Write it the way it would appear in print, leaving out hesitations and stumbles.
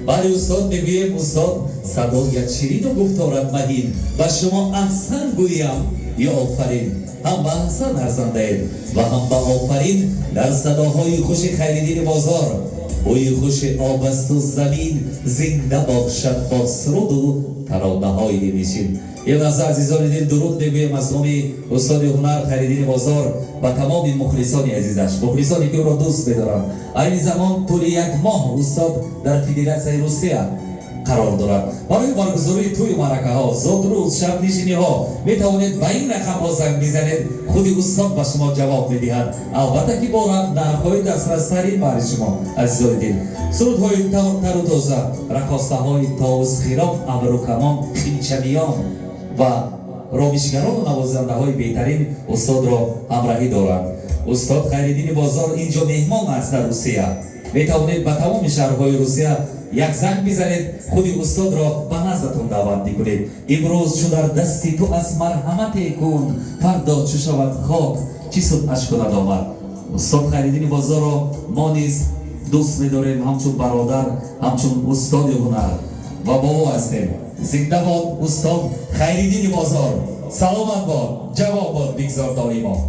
ولی استاد میگویم استاد صدایت شیرین و گفتارت مهین و شما احسن گویم یا آفرین. هم به احسن ارزنده اید و هم به آفرین در صداهای خوش خیریدین بازار. بوی خوش آب است و زمین زنده باشد با سرود و ترانه های میشین. یه لحظه عزیزان دل درود میگویم از نام استاد هنر خیریدین بازار و تمام مخلصان عزیزش، مخلصانی که او را دوست می‌دارند. این زمان طول یک ماه استاد در فدراسیون روسیه قرار دارد. برای برگزاری توی معرکه ها، زاد روز، شب نشینی ها می توانید به این رقم ها زنگ بزنید، خود استاد به شما جواب میدهد. البته که با نرخ‌های دسترس‌ترین برای شما عزیزان دل. سرودهای تر و تازه، رقاصه های طاووس خیرام، ابرو کمان، خیلچویان و رامشگران و نوازنده های بهترین استاد را همراهی دارند. استاد خیریدین بازار اینجا مهمان است در روسیه. می توانید به تمام شهرهای روسیه یک زنگ بزنید، خود استاد را به نزدتون دعوت میکنید. امروز چون در دستی تو از مرحمت کن، فردا چو شود خاک چی سود اشک ندامد. استاد خیریدین بازار را ما نیز دوست می‌داریم، همچون برادر، همچون استاد هنر و بابا هستیم. زنده باد استاد خیریدین بازار، سلامت باد، جواب باد بگذار داری ما.